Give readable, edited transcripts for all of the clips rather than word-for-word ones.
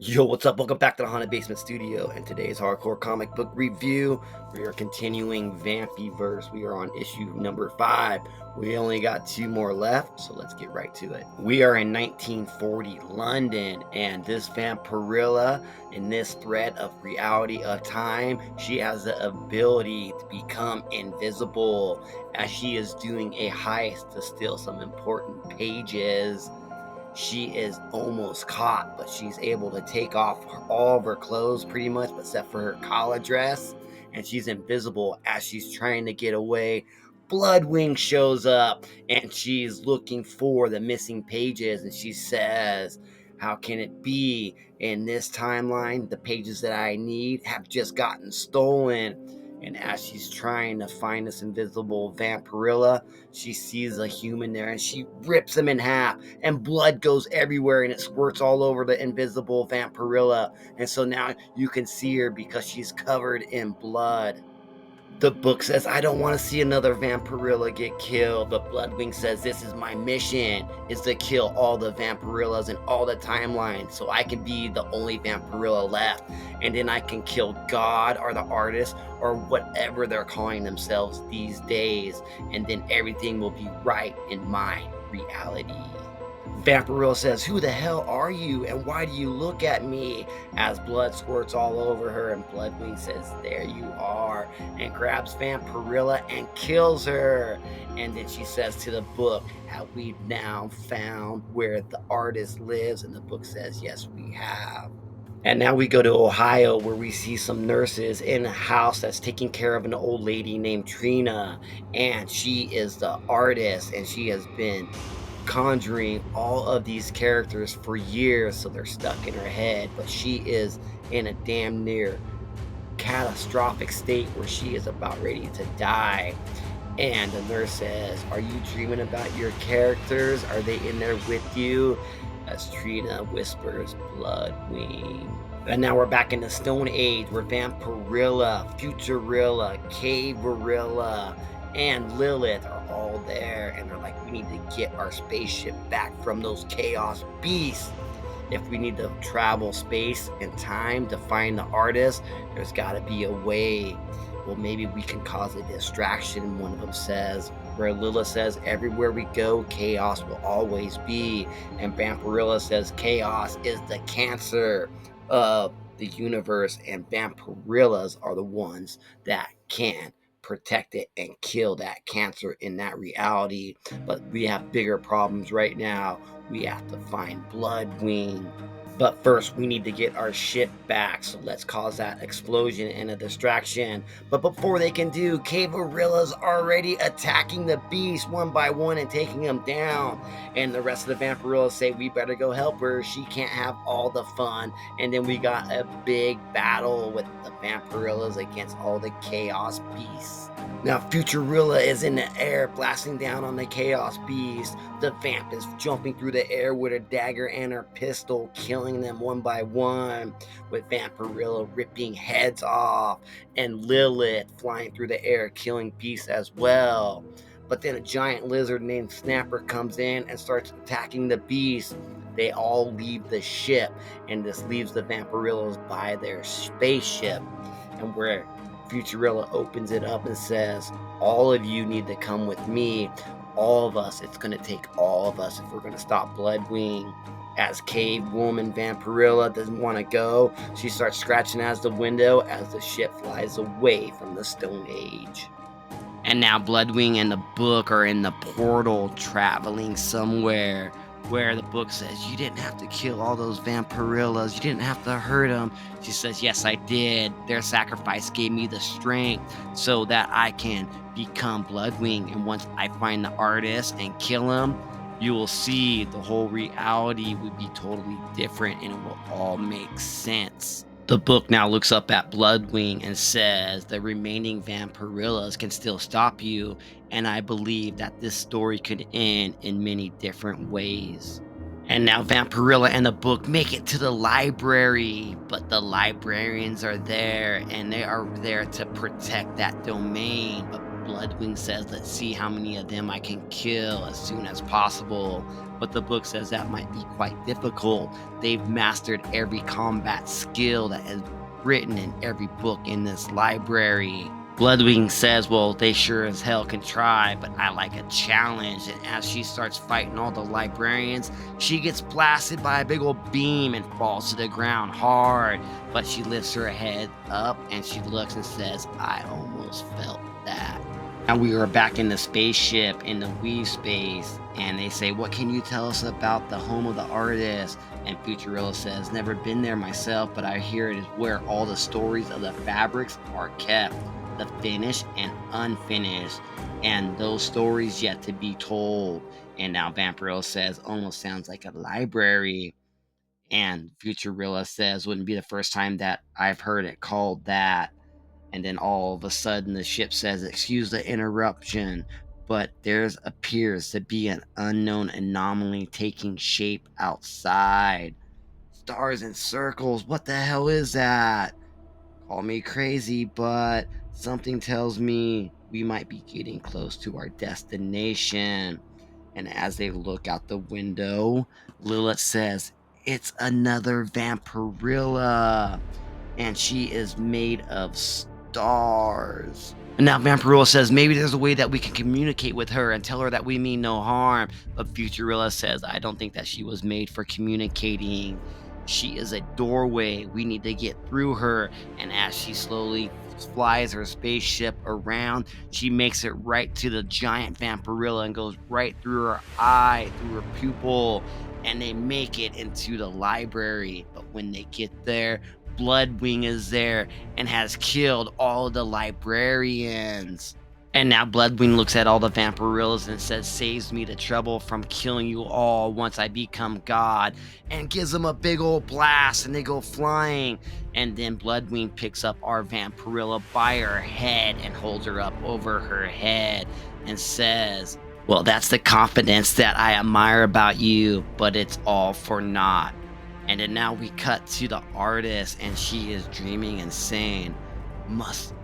Yo, what's up? Welcome back to the Haunted Basement Studio and today's hardcore comic book review. We are continuing Vampiverse. We are on issue number 5. We only got 2 more left, so let's get right to it. We are in 1940 London, and this Vampirella, in this thread of reality of time, she has the ability to become invisible as she is doing a heist to steal some important pages. She is almost caught, but she's able to take off all of her clothes pretty much, except for her collar dress, and she's invisible as she's trying to get away. Bloodwing shows up and she's looking for the missing pages, and she says, how can it be in this timeline? The pages that I need have just gotten stolen. And as she's trying to find this invisible Vampirella, she sees a human there and she rips him in half, and blood goes everywhere and it squirts all over the invisible Vampirella. And so now you can see her because she's covered in blood. The book says, I don't want to see another Vampirella get killed, but Bloodwing says this is my mission, is to kill all the Vampirillas in all the timelines so I can be the only Vampirella left, and then I can kill God or the artist or whatever they're calling themselves these days, and then everything will be right in my reality. Vampirella says, who the hell are you and why do you look at me? As blood squirts all over her, and Bloodwing says, there you are, and grabs Vampirella and kills her. And then she says to the book, have we now found where the artist lives? And the book says, yes, we have. And now we go to Ohio, where we see some nurses in a house that's taking care of an old lady named Trina. And she is the artist, and she has been conjuring all of these characters for years, so they're stuck in her head. But she is in a damn near catastrophic state where she is about ready to die. And the nurse says, are you dreaming about your characters? Are they in there with you? As Trina whispers, Bloodwing. And now we're back in the Stone Age, where Vampirella, Futurilla, Caverilla, and Lilith are all there, and they're like, we need to get our spaceship back from those chaos beasts. If we need to travel space and time to find the artist, there's got to be a way. Well, maybe we can cause a distraction, one of them says. Where Lilith says, everywhere we go, chaos will always be. And Vampirella says, chaos is the cancer of the universe, and Vampirillas are the ones that can protect it and kill that cancer in that reality. But we have bigger problems right now. We have to find Bloodwing. But first, we need to get our ship back, so let's cause that explosion and a distraction. But before they can do, Caverilla's already attacking the beast one by one and taking them down. And the rest of the Vampirillas say, we better go help her. She can't have all the fun. And then we got a big battle with the Vampirillas against all the Chaos Beasts. Now, Futurilla is in the air, blasting down on the Chaos Beast. The Vamp is jumping through the air with her dagger and her pistol, killing them one by one, with Vampirella ripping heads off, and Lilith flying through the air, killing beasts as well. But then a giant lizard named Snapper comes in and starts attacking the beast. They all leave the ship, and this leaves the Vampirillas by their spaceship, and where Futurilla opens it up and says, all of you need to come with me. All of us. It's going to take all of us if we're going to stop Bloodwing. As Cave Woman Vampirella doesn't want to go, she starts scratching at the window as the ship flies away from the Stone Age. And now Bloodwing and the book are in the portal, traveling somewhere, where the book says, you didn't have to kill all those Vampirillas, you didn't have to hurt them. She says, yes, I did. Their sacrifice gave me the strength so that I can become Bloodwing. And once I find the artist and kill him, you will see the whole reality would be totally different and it will all make sense. The book now looks up at Bloodwing and says, the remaining Vampirillas can still stop you, and I believe that this story could end in many different ways. And now Vampirella and the book make it to the library, but the librarians are there, and they are there to protect that domain. But Bloodwing says, let's see how many of them I can kill as soon as possible. But the book says that might be quite difficult. They've mastered every combat skill that is written in every book in this library. Bloodwing says, well, they sure as hell can try, but I like a challenge. And as she starts fighting all the librarians, she gets blasted by a big old beam and falls to the ground hard. But she lifts her head up and she looks and says, I almost felt that. And we are back in the spaceship in the Weave space, and they say, what can you tell us about the home of the artist? And Futurella says, never been there myself, but I hear it is where all the stories of the fabrics are kept, the finished and unfinished, and those stories yet to be told. And now Vampirella says, almost sounds like a library. And Futurella says, wouldn't be the first time that I've heard it called that. And then all of a sudden the ship says, excuse the interruption, but there appears to be an unknown anomaly taking shape outside. Stars and circles, what the hell is that? Call me crazy, but something tells me we might be getting close to our destination. And as they look out the window, Lilith says, it's another Vampirella, and she is made of stars. And now Vampirella says, maybe there's a way that we can communicate with her and tell her that we mean no harm. But Futurella says, I don't think that she was made for communicating. She is a doorway. We need to get through her. And as she slowly flies her spaceship around, she makes it right to the giant Vampirella and goes right through her eye, through her pupil. And they make it into the library. But when they get there, Bloodwing is there and has killed all of the librarians. And now Bloodwing looks at all the Vampirellas and says, saves me the trouble from killing you all once I become God, and gives them a big old blast and they go flying. And then Bloodwing picks up our Vampirella by her head and holds her up over her head and says, well, that's the confidence that I admire about you, but it's all for naught. And then now we cut to the artist, and she is dreaming and saying,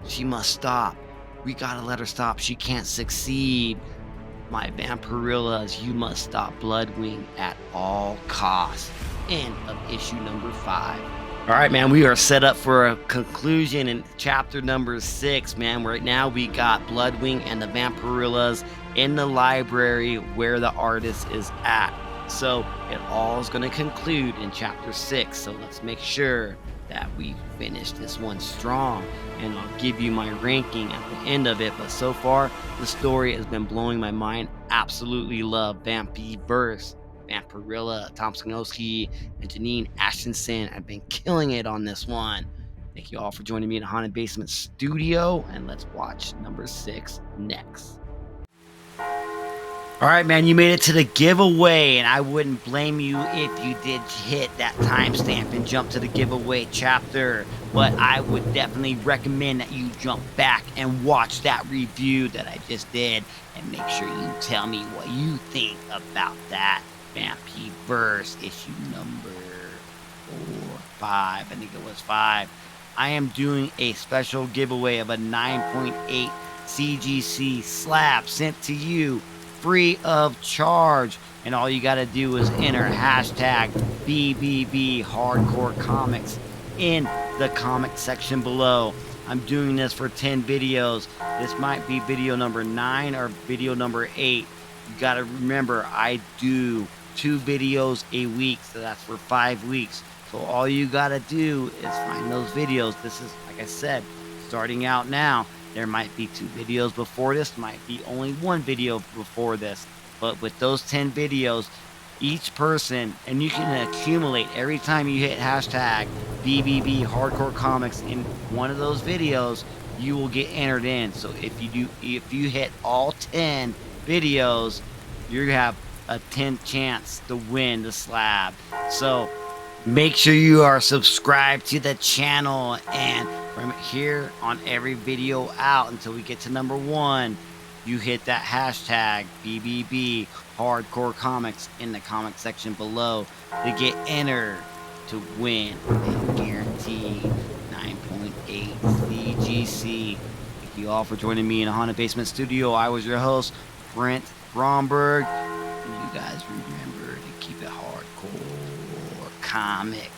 she must stop. We gotta let her stop. She can't succeed. My Vampirellas, you must stop Bloodwing at all costs. End of issue number 5. All right, man, we are set up for a conclusion in chapter number 6, man. Right now we got Bloodwing and the Vampirellas in the library where the artist is at. So it all is going to conclude in chapter 6. So let's make sure that we finish this one strong. And I'll give you my ranking at the end of it. But so far, the story has been blowing my mind. Absolutely love Vampiverse. Vampirella, Sniegoski, and Jeannine Acheson have been killing it on this one. Thank you all for joining me in Haunted Basement Studio. And let's watch number 6 next. All right, man, you made it to the giveaway, and I wouldn't blame you if you did hit that timestamp and jump to the giveaway chapter, but I would definitely recommend that you jump back and watch that review that I just did, and make sure you tell me what you think about that Vampiverse issue number 5. I think it was 5. I am doing a special giveaway of a 9.8 CGC slab sent to you free of charge, and all you got to do is enter hashtag BBB Hardcore Comics in the comment section below. I'm doing this for 10 videos. This might be video number 9 or video number 8. You got to remember, I do 2 videos a week, so that's for 5 weeks. So all you got to do is find those videos. This is, like I said, starting out now. There might be 2 videos before this, might be only 1 video before this. But with those 10 videos, each person, and you can accumulate every time you hit hashtag BBB Hardcore Comics in one of those videos, you will get entered in. So if you hit all 10 videos, you have a 10th chance to win the slab. So make sure you are subscribed to the channel, and from here on every video out until we get to number 1, you hit that hashtag BBB Hardcore Comics in the comment section below to get entered to win a guaranteed 9.8 CGC Thank you all for joining me in a Haunted Basement Studio. I was your host, Brent Bromberg. And you guys remember to keep it hardcore comic.